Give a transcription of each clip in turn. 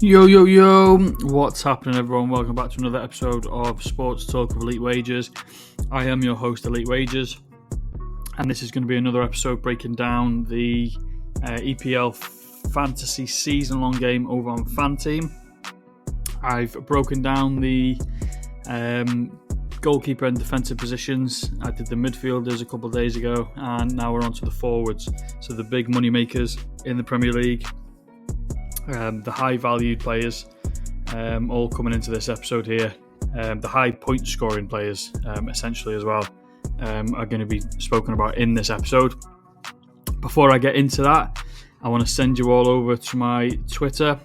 Yo, yo, yo, what's happening everyone? Welcome back to another episode of Sports Talk with Elite Wagers. I am your host, Elite Wagers, and this is going to be another episode breaking down the EPL fantasy season-long game over on FanTeam. I've broken down the goalkeeper and defensive positions. I did the midfielders a couple of days ago, and now we're on to the forwards. So the big money makers in the Premier League. The high valued players all coming into this episode here. The high point scoring players essentially as well are going to be spoken about in this episode. Before I get into that, I want to send you all over to my Twitter.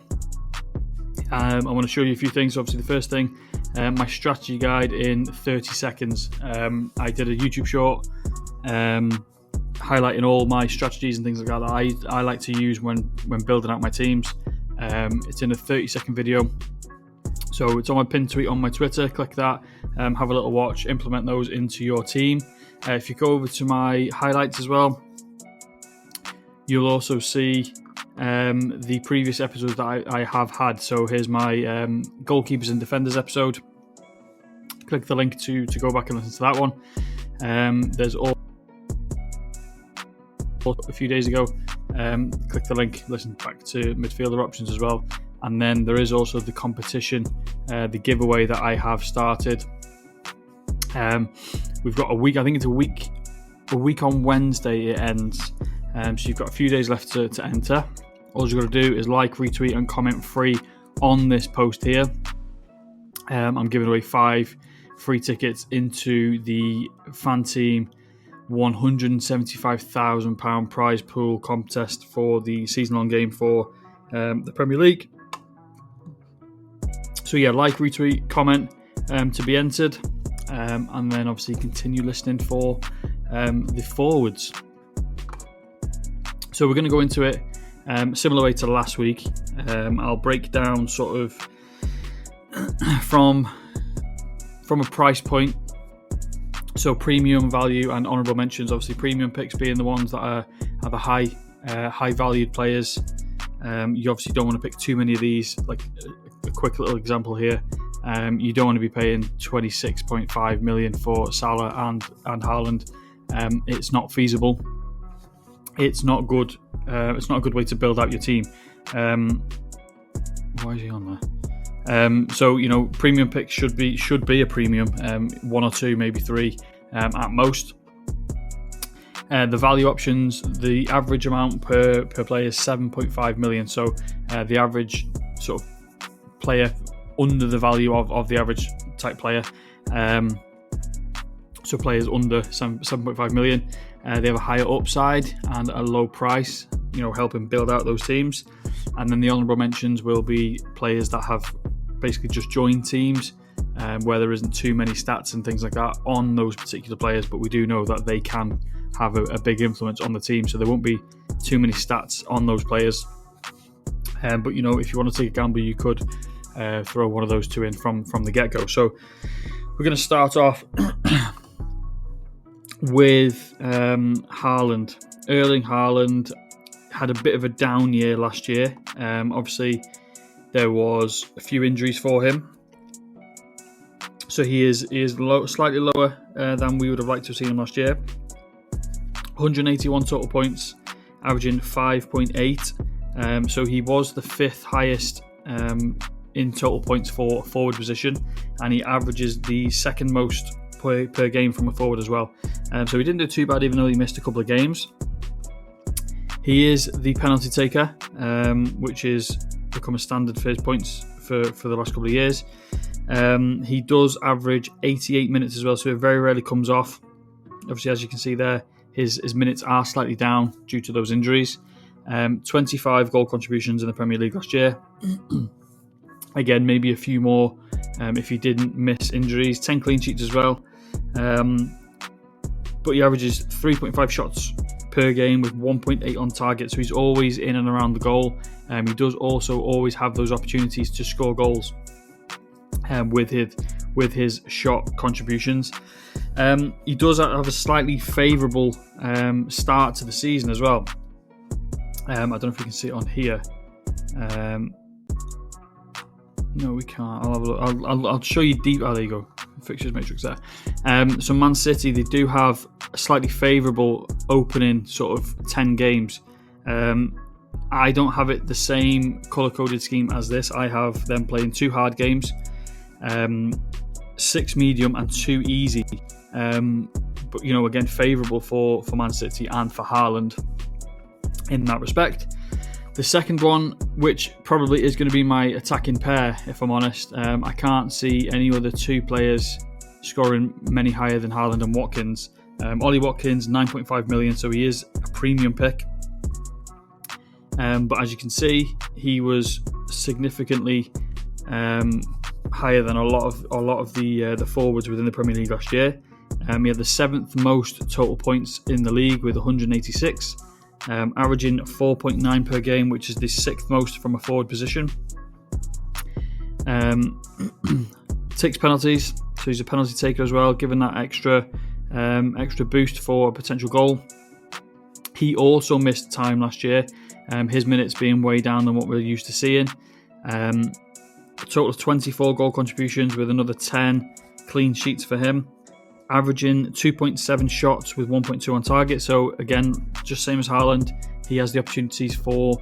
I want to show you a few things. Obviously the first thing, my strategy guide in 30 seconds. I did a YouTube short highlighting all my strategies and things like that I like to use when building out my teams. It's in a 30-second video, so it's on my pinned tweet on my Twitter. Click that, have a little watch, implement those into your team. If you go over to my highlights as well, you'll also see the previous episodes that I have had. So here's my goalkeepers and defenders episode. Click the link to go back and listen to that one. There's all a few days ago. Click the link, listen back to midfielder options as well. And then there is also the competition, the giveaway that I have started. We've got a week, I think it's a week on Wednesday it ends. So you've got a few days left to enter. All you've got to do is like, retweet and comment free on this post here. I'm giving away 5 free tickets into the FanTeam £175,000 prize pool contest for the season-long game for the Premier League. So yeah, like, retweet, comment to be entered, and then obviously continue listening for the forwards. So we're going to go into it similar way to last week. I'll break down sort of from a price point. So premium value and honourable mentions, obviously premium picks being the ones that are the high valued players. You obviously don't want to pick too many of these. Like a quick little example here, you don't want to be paying 26.5 million for Salah and Haaland. It's not feasible. It's not good. It's not a good way to build out your team. Why is he on there? So premium picks should be a premium, 1 or 2, maybe 3 at most. The value options, the average amount per player is 7.5 million. So the average sort of player under the value of the average type player. So players under 7.5 million, they have a higher upside and a low price, helping build out those teams. And then the honourable mentions will be players that have basically just joined teams where there isn't too many stats and things like that on those particular players, but we do know that they can have a big influence on the team, so there won't be too many stats on those players. But if you want to take a gamble, you could throw one of those 2 in from the get-go. So we're going to start off with Haaland. Erling Haaland had a bit of a down year last year. Obviously there was a few injuries for him, so he is slightly lower than we would have liked to have seen him last year. 181 total points, averaging 5.8. So he was the 5th highest in total points for a forward position, and he averages the 2nd most per game from a forward as well. So he didn't do too bad, even though he missed a couple of games. He is the penalty taker, which is become a standard for his points for the last couple of years. He does average 88 minutes as well, so it very rarely comes off. Obviously, as you can see there, his minutes are slightly down due to those injuries. 25 goal contributions in the Premier League last year. Again, maybe a few more if he didn't miss injuries. 10 clean sheets as well. But he averages 3.5 shots per game with 1.8 on target, so he's always in and around the goal. He does also always have those opportunities to score goals with his shot contributions. He does have a slightly favourable start to the season as well. I don't know if you can see it on here. No, we can't. I'll have a look. I'll show you deep. Oh, there you go. Fixtures matrix there. So Man City, they do have a slightly favourable opening sort of 10 games. I don't have it the same colour-coded scheme as this. I have them playing 2 hard games, 6 medium and 2 easy. But, again, favourable for Man City and for Haaland in that respect. The second one, which probably is going to be my attacking pair, if I'm honest, I can't see any other 2 players scoring many higher than Haaland and Watkins. Ollie Watkins, 9.5 million, so he is a premium pick. But as you can see, he was significantly higher than a lot of the forwards within the Premier League last year. He had the 7th most total points in the league with 186. Averaging 4.9 per game, which is the 6th most from a forward position. Takes penalties, so he's a penalty taker as well, given that extra boost for a potential goal. He also missed time last year, his minutes being way down than what we're used to seeing. A total of 24 goal contributions with another 10 clean sheets for him. Averaging 2.7 shots with 1.2 on target. So again, just same as Haaland, he has the opportunities for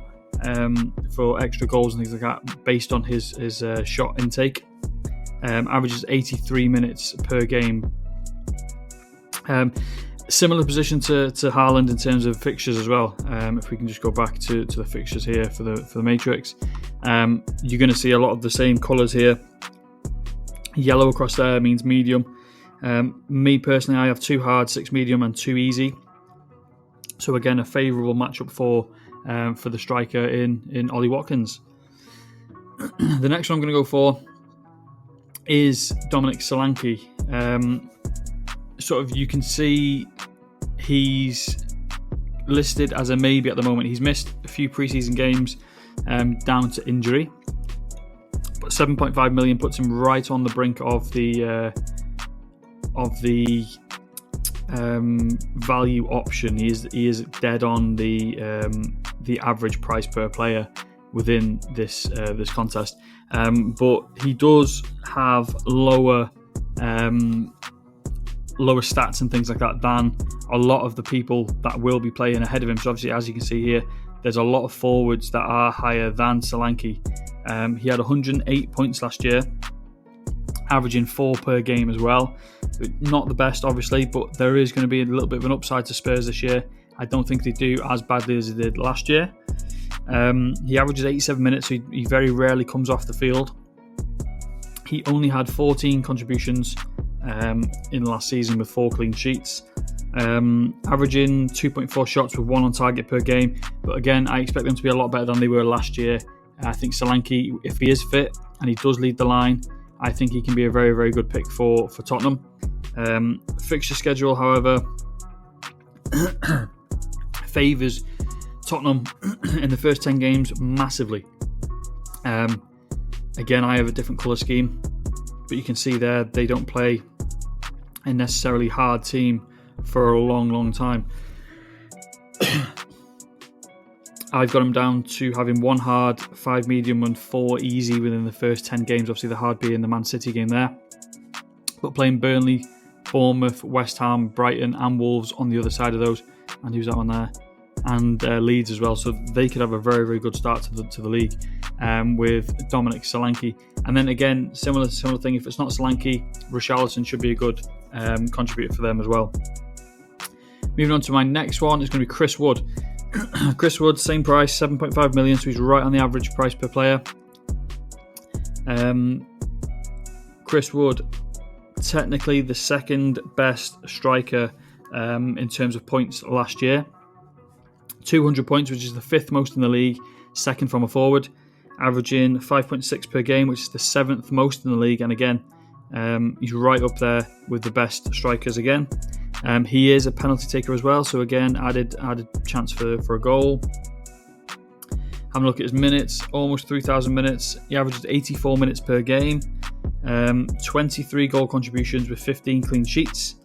extra goals and things like that based on his shot intake. Averages 83 minutes per game. Similar position to Haaland in terms of fixtures as well. If we can just go back to the fixtures here for the matrix, you're going to see a lot of the same colours here. Yellow across there means medium. Me personally, I have 2 hard, 6 medium and 2 easy. So again, a favourable matchup for the striker in Ollie Watkins. The next one I'm going to go for is Dominic Solanke. You can see he's listed as a maybe at the moment. He's missed a few preseason games down to injury, but 7.5 million puts him right on the brink of the value option. He is dead on the average price per player within this contest, but he does have lower stats and things like that than a lot of the people that will be playing ahead of him. So obviously, as you can see here, there's a lot of forwards that are higher than Solanke. He had 108 points last year, averaging 4 per game as well. Not the best, obviously, but there is going to be a little bit of an upside to Spurs this year. I don't think they do as badly as they did last year. He averages 87 minutes, so he very rarely comes off the field. He only had 14 contributions in the last season with 4 clean sheets. Averaging 2.4 shots with 1 on target per game. But again, I expect them to be a lot better than they were last year. I think Solanke, if he is fit and he does lead the line, I think he can be a very, very good pick for Tottenham. Fixture schedule, however, favours Tottenham in the first 10 games massively. Again, I have a different colour scheme, but you can see there they don't play a necessarily hard team for a long, long time. I've got them down to having 1 hard, 5 medium and 4 easy within the first 10 games. Obviously the hard being the Man City game there. But playing Burnley, Bournemouth, West Ham, Brighton and Wolves on the other side of those. And who's that on there? And Leeds as well. So they could have a very, very good start to the league with Dominic Solanke. And then again, similar thing. If it's not Solanke, Richarlison should be a good contributor for them as well. Moving on to my next one, it's going to be Chris Wood. Chris Wood, same price, 7.5 million, so he's right on the average price per player. Chris Wood, technically the second best striker in terms of points last year. 200 points, which is the 5th most in the league, second from a forward. Averaging 5.6 per game, which is the 7th most in the league. And again, he's right up there with the best strikers again. He is a penalty taker as well, so again, added chance for a goal. Having a look at his minutes, almost 3,000 minutes. He averages 84 minutes per game, 23 goal contributions with 15 clean sheets.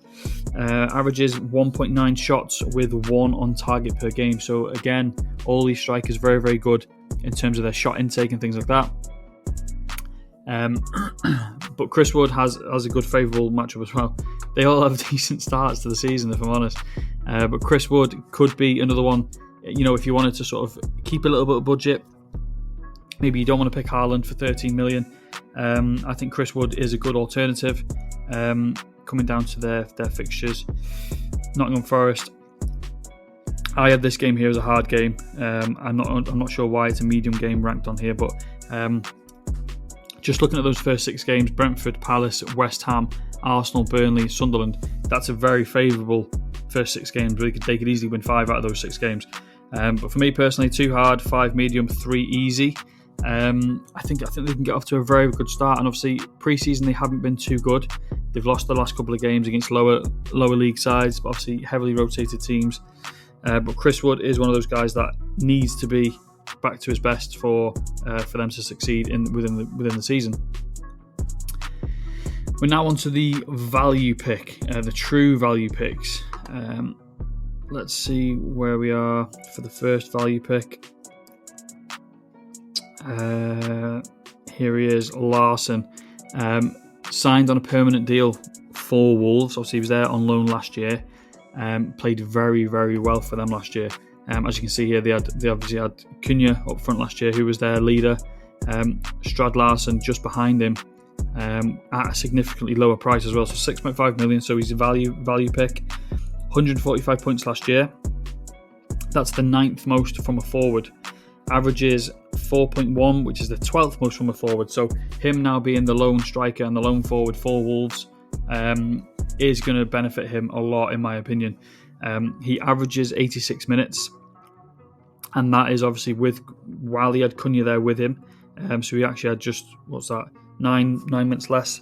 Averages 1.9 shots with 1 on target per game. So again, all these strikers very, very good in terms of their shot intake and things like that. But Chris Wood has a good favourable matchup as well. They all have decent starts to the season, if I'm honest. But Chris Wood could be another one. If you wanted to sort of keep a little bit of budget, maybe you don't want to pick Haaland for 13 million. I think Chris Wood is a good alternative. Coming down to their fixtures, Nottingham Forest. I had this game here as a hard game. I'm not sure why it's a medium game ranked on here, but just looking at those first 6 games: Brentford, Palace, West Ham, Arsenal, Burnley, Sunderland. That's a very favourable first 6 games. They could easily win 5 out of those 6 games. But for me personally, 2 hard, 5 medium, 3 easy. I think they can get off to a very good start. And obviously, pre-season they haven't been too good. They've lost the last couple of games against lower league sides, but obviously heavily rotated teams. But Chris Wood is one of those guys that needs to be back to his best for them to succeed within the season. We're now on to the value pick, the true value picks. Let's see where we are for the first value pick. Here he is, Larsson. Signed on a permanent deal for Wolves. Obviously, he was there on loan last year. Played very, very well for them last year. As you can see here, they obviously had Cunha up front last year, who was their leader. Strad Larsson just behind him at a significantly lower price as well. So 6.5 million. So he's a value pick. 145 points last year. That's the 9th most from a forward. Averages 4.1, which is the 12th most from a forward. So him now being the lone striker and the lone forward for Wolves is going to benefit him a lot, in my opinion. He averages 86 minutes, and that is obviously while he had Cunha there with him. So he actually had just 9 minutes less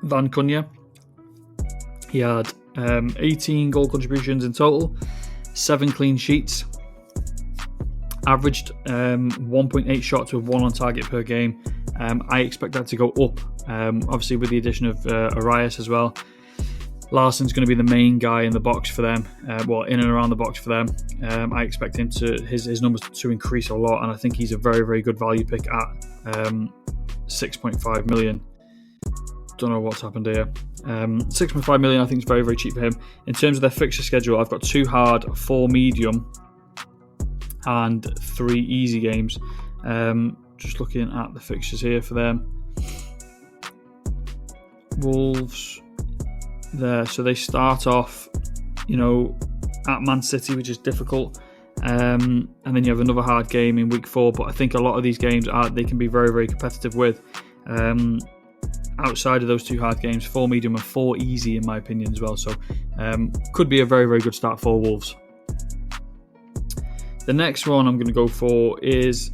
than Cunha. He had 18 goal contributions in total, 7 clean sheets. Averaged 1.8 shots with 1 on target per game. I expect that to go up, obviously with the addition of Arias as well. Larsson's going to be the main guy in the box for them, in and around the box for them. I expect him his numbers to increase a lot, and I think he's a very, very good value pick at 6.5 million. Don't know what's happened here. 6.5 million I think is very, very cheap for him. In terms of their fixture schedule, I've got 2 hard, 4 medium, and 3 easy games. Just looking at the fixtures here for them. Wolves there, so they start off, at Man City, which is difficult, and then you have another hard game in week 4. But I think a lot of these games they can be very, very competitive with. Outside of those 2 hard games, 4 medium and 4 easy, in my opinion, as well. So could be a very, very good start for Wolves. The next one I'm going to go for is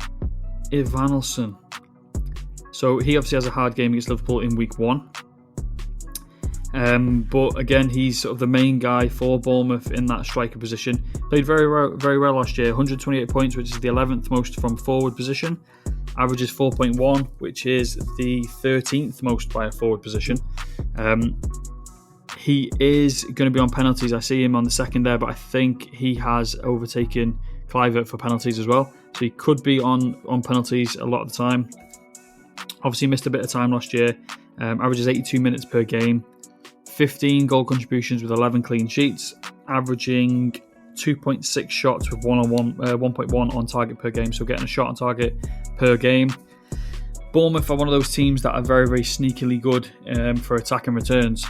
Evanilson. So he obviously has a hard game against Liverpool in week 1. But again, he's sort of the main guy for Bournemouth in that striker position. Played very, very well last year. 128 points, which is the 11th most from forward position. Averages 4.1, which is the 13th most by a forward position. He is going to be on penalties. I see him on the second there, but I think he has overtaken Kluivert for penalties as well. So he could be on penalties a lot of the time. Obviously missed a bit of time last year. Averages 82 minutes per game. 15 goal contributions with 11 clean sheets. Averaging 2.6 shots with 1.1 on target per game. So getting a shot on target per game. Bournemouth are one of those teams that are very, very sneakily good for attack and returns.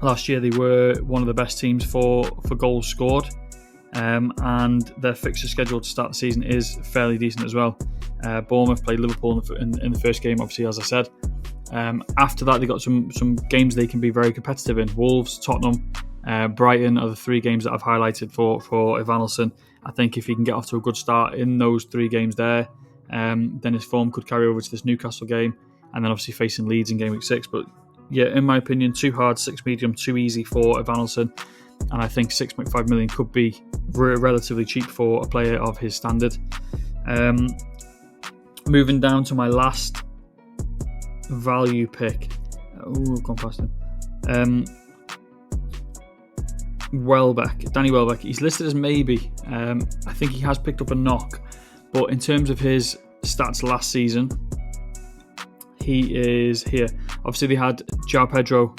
Last year they were one of the best teams for goals scored. And their fixture schedule to start the season is fairly decent as well. Bournemouth played Liverpool in the first game, obviously, as I said. After that, they got some games they can be very competitive in. Wolves, Tottenham, Brighton are the 3 games that I've highlighted for Evanilson. I think if he can get off to a good start in those 3 games there, then his form could carry over to this Newcastle game, and then obviously facing Leeds in game week 6. But yeah, in my opinion, 2 hard, 6 medium, 2 easy for Evanilson. And I think 6.5 million could be relatively cheap for a player of his standard. Moving down to my last value pick. I've gone past him. Danny Welbeck. He's listed as maybe. I think he has picked up a knock. But in terms of his stats last season, he is here. Obviously, they had João Pedro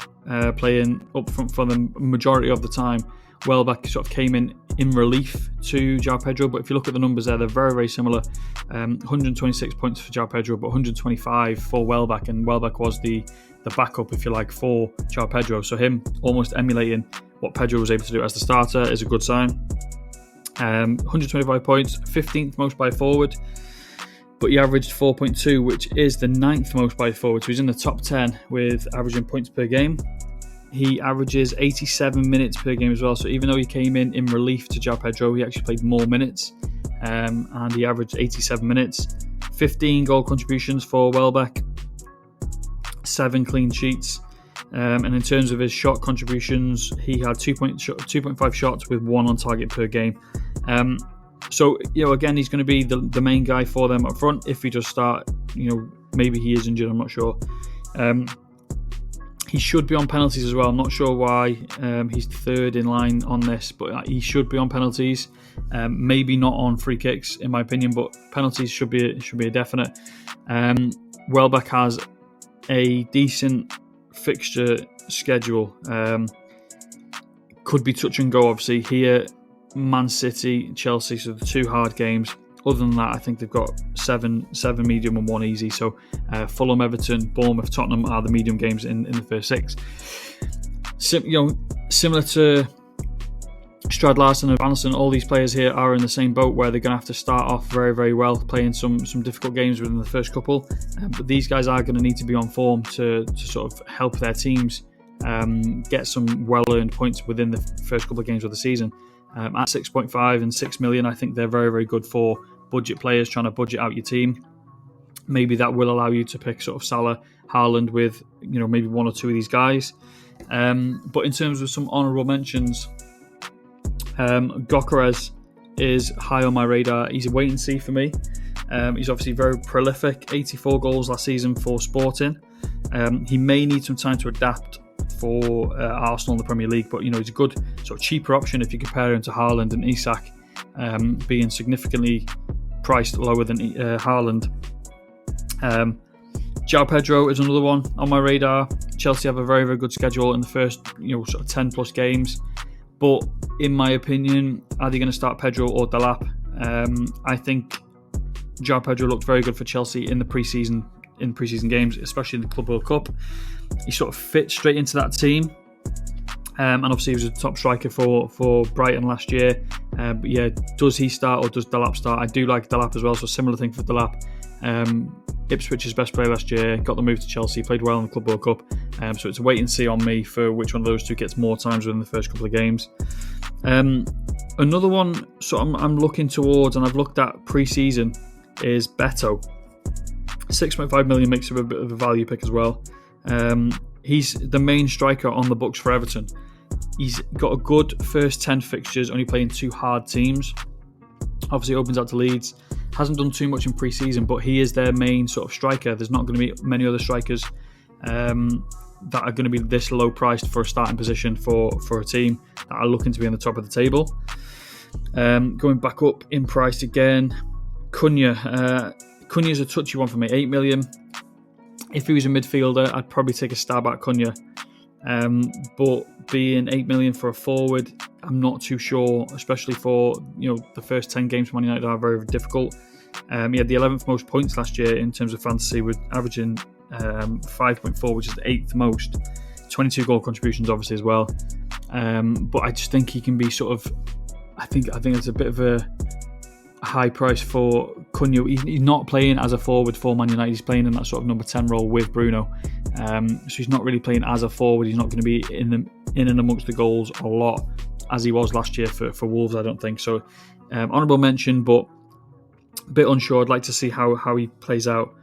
playing up front for the majority of the time. Welbeck sort of came in relief to João Pedro, but if you look at the numbers there, they're very, very similar. 126 points for João Pedro, but 125 for Welbeck, and Welbeck was the backup, if you like, for João Pedro. So him almost emulating what Pedro was able to do as the starter is a good sign. 125 points, 15th most by forward, but he averaged 4.2, which is the 9th most by forward. So he's in the top 10 with averaging points per game. He averages 87 minutes per game as well. So even though he came in relief to João Pedro, he actually played more minutes, and he averaged 87 minutes. 15 goal contributions for Welbeck, 7 clean sheets. And in terms of his shot contributions, he had 2.5 shots with 1 on target per game. So, again, he's going to be the main guy for them up front. If he does start, maybe he is injured, I'm not sure. He should be on penalties as well. I'm not sure why he's third in line on this, but he should be on penalties. Maybe not on free kicks, in my opinion, but penalties should be a definite. Welbeck has a decent fixture schedule. Could be touch and go, obviously. Here, Man City, Chelsea, so the 2 hard games. Other than that, I think they've got 7 medium and 1 easy. So Fulham, Everton, Bournemouth, Tottenham are the medium games in the first 6. Similar to Strad Larsen and Banelson, all these players here are in the same boat where they're going to have to start off very, very well, playing some difficult games within the first couple. But these guys are going to need to be on form to sort of help their teams get some well-earned points within the first couple of games of the season. At 6.5 and 6 million, I think they're very, very good for budget players trying to budget out your team. Maybe that will allow you to pick sort of Salah, Haaland with maybe 1 or 2 of these guys. But in terms of some honourable mentions, Gyökeres is high on my radar. He's a wait and see for me. He's obviously very prolific, 84 goals last season for Sporting. He may need some time to adapt for Arsenal in the Premier League, but he's a good sort of cheaper option if you compare him to Haaland and Isak, being significantly priced lower than Haaland. João Pedro is another one on my radar. Chelsea have a very, very good schedule in the first sort of 10 plus games, but in my opinion, are they going to start Pedro or Delap? I think João Pedro looked very good for Chelsea in the pre-season games, especially in the Club World Cup. He sort of fit straight into that team, and obviously he was a top striker for Brighton last year. But yeah, does he start or does Delap start? I do like Delap as well, so similar thing for Delap. Ipswich's best player last year, got the move to Chelsea, played well in the Club World Cup, so it's a wait and see on me for which one of those two gets more times within the first couple of games. Another one I'm looking towards, and I've looked at pre-season, is Beto. 6.5 million makes him a bit of a value pick as well. He's the main striker on the books for Everton. He's got a good first 10 fixtures, only playing 2 hard teams. Obviously opens out to Leeds. Hasn't done too much in pre-season, but he is their main sort of striker. There's not going to be many other strikers that are going to be this low priced for a starting position for a team that are looking to be on the top of the table. Going back up in price again, Cunha. Cunha's a touchy one for me, 8 million. If he was a midfielder, I'd probably take a stab at Cunha. But being 8 million for a forward, I'm not too sure, especially for the first 10 games for Man United are very, very difficult. He had the 11th most points last year in terms of fantasy, with averaging 5.4, which is the 8th most. 22 goal contributions, obviously, as well. But I just think he can be sort of. I think it's a bit of a high price for Cunha. He's not playing as a forward for Man United. He's playing in that sort of number 10 role with Bruno. So he's not really playing as a forward. He's not going to be in and amongst the goals a lot as he was last year for Wolves, I don't think. So honourable mention, but a bit unsure. I'd like to see how he plays out.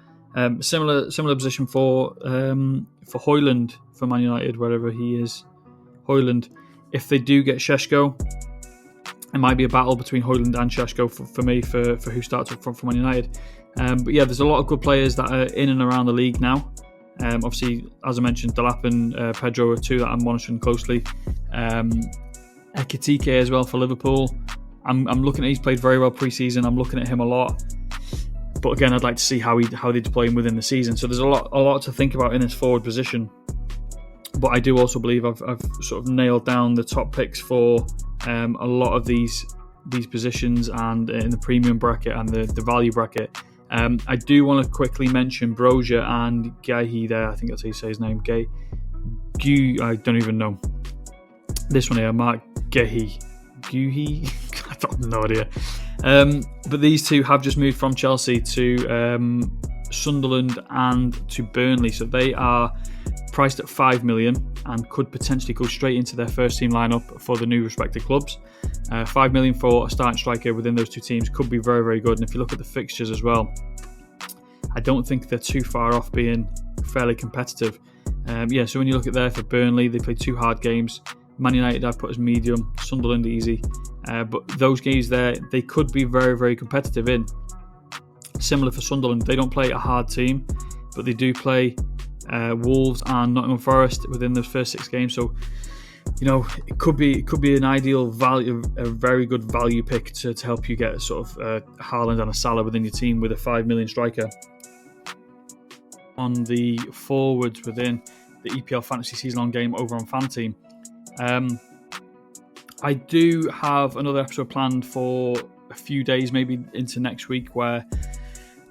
Similar position for Højlund for Man United, wherever he is. Højlund. If they do get Šeško, it might be a battle between Højlund and Šeško for me for who starts up front for Man United. But yeah, there's a lot of good players that are in and around the league now. Obviously, as I mentioned, Delap and Pedro are 2 that I'm monitoring closely. Ekitike as well for Liverpool. I'm looking at, he's played very well pre-season. I'm looking at him a lot. But again, I'd like to see how they deploy him within the season. So there's a lot to think about in this forward position. But I do also believe I've sort of nailed down the top picks for a lot of these positions, and in the premium bracket and the value bracket. I do want to quickly mention Brozier and Gehi there. I think that's how you say his name. I don't even know. This one here, Mark Gehi. I have no idea. But these two have just moved from Chelsea to Sunderland and to Burnley. So they are priced at 5 million and could potentially go straight into their first team lineup for the new respective clubs. 5 million for a starting striker within those two teams could be very, very good. And if you look at the fixtures as well, I don't think they're too far off being fairly competitive. So when you look at there for Burnley, they play 2 hard games. Man United I've put as medium, Sunderland easy. But those games there, they could be very, very competitive in. Similar for Sunderland, they don't play a hard team, but they do play Wolves and Nottingham Forest within those first 6 games. So, it could be an ideal value, a very good value pick to help you get sort of Haaland and a Salah within your team with a 5 million striker. On the forwards within the EPL Fantasy Season-Long game over on Fanteam, I do have another episode planned for a few days, maybe into next week, where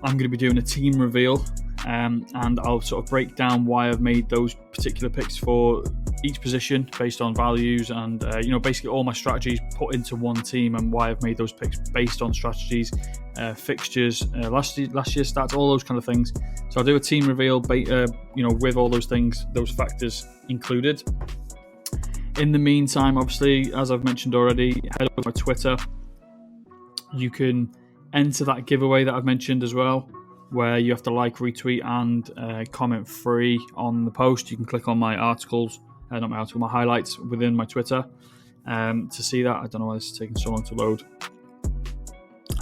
I'm going to be doing a team reveal. And I'll sort of break down why I've made those particular picks for each position based on values and basically all my strategies put into one team, and why I've made those picks based on strategies, fixtures, last year's stats, all those kind of things. So I'll do a team reveal, with all those things, those factors included. In the meantime, obviously, as I've mentioned already, head over to my Twitter. You can enter that giveaway that I've mentioned as well, where you have to like, retweet, and comment free on the post. You can click on my articles, my highlights within my Twitter to see that. I don't know why this is taking so long to load.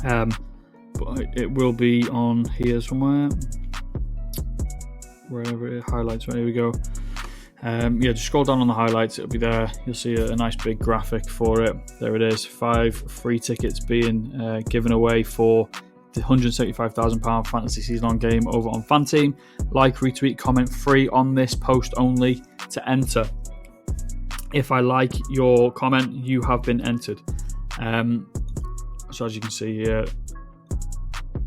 But it will be on here somewhere. Wherever it highlights, right, here we go. Just scroll down on the highlights, it'll be there. You'll see a nice big graphic for it. There it is, 5 free tickets being given away for the £175,000 fantasy season-long game over on Fanteam. Like, retweet, comment free on this post only to enter. If I like your comment, you have been entered. So as you can see here,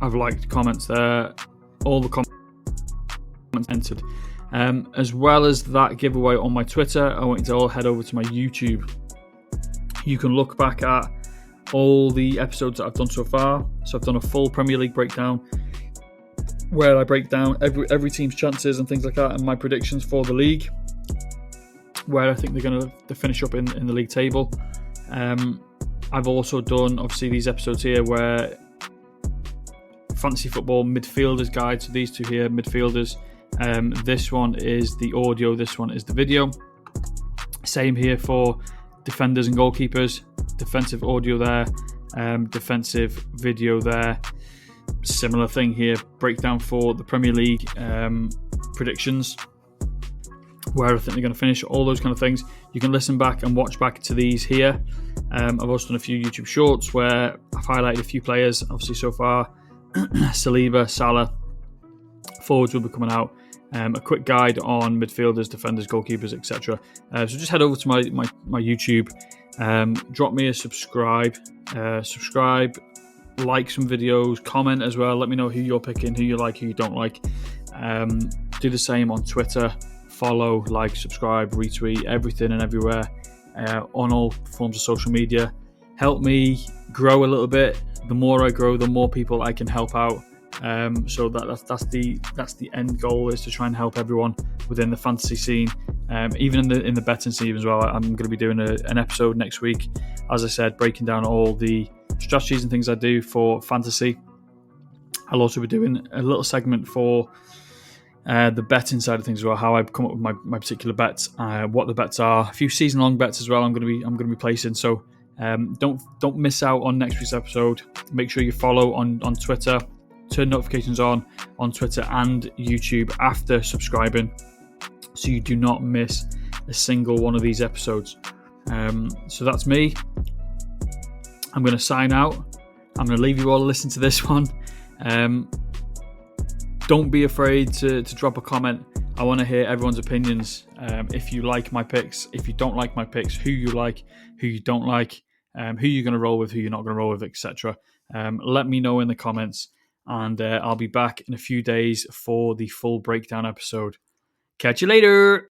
I've liked comments there. All the comments entered. As well as that giveaway on my Twitter, I want you to all head over to my YouTube. You can look back at all the episodes that I've done so far. So I've done a full Premier League breakdown where I break down every team's chances and things like that, and my predictions for the league, where I think they're going to finish up in the league table. I've also done, obviously, these episodes here where fantasy football midfielders guide. So these two here, midfielders. This one is the audio, this one is the video. Same here for defenders and goalkeepers. Defensive audio there, defensive video there. Similar thing here, breakdown for the Premier League predictions, where I think they're going to finish, all those kind of things. You can listen back and watch back to these here. I've also done a few YouTube shorts where I've highlighted a few players, obviously so far. Saliba, Salah, forwards will be coming out. A quick guide on midfielders, defenders, goalkeepers, etc. So just head over to my YouTube. Drop me a subscribe, like some videos, comment as well. Let me know who you're picking, who you like, who you don't like. Do the same on Twitter. Follow, like, subscribe, retweet, everything and everywhere on all forms of social media. Help me grow a little bit. The more I grow, the more people I can help out. So that's the end goal, is to try and help everyone within the fantasy scene, even in the betting scene as well. I'm going to be doing an episode next week, as I said, breaking down all the strategies and things I do for fantasy. I'll also be doing a little segment for the betting side of things as well, how I come up with my particular bets, what the bets are, a few season-long bets as well. I'm going to be placing. So don't miss out on next week's episode. Make sure you follow on Twitter. Turn notifications on Twitter and YouTube after subscribing, so you do not miss a single one of these episodes. So that's me. I'm going to sign out. I'm going to leave you all to listen to this one. don't be afraid to drop a comment. I want to hear everyone's opinions. If you like my picks, if you don't like my picks, who you like, who you don't like, who you're going to roll with, who you're not going to roll with, etc. Let me know in the comments, and I'll be back in a few days for the full breakdown episode. Catch you later.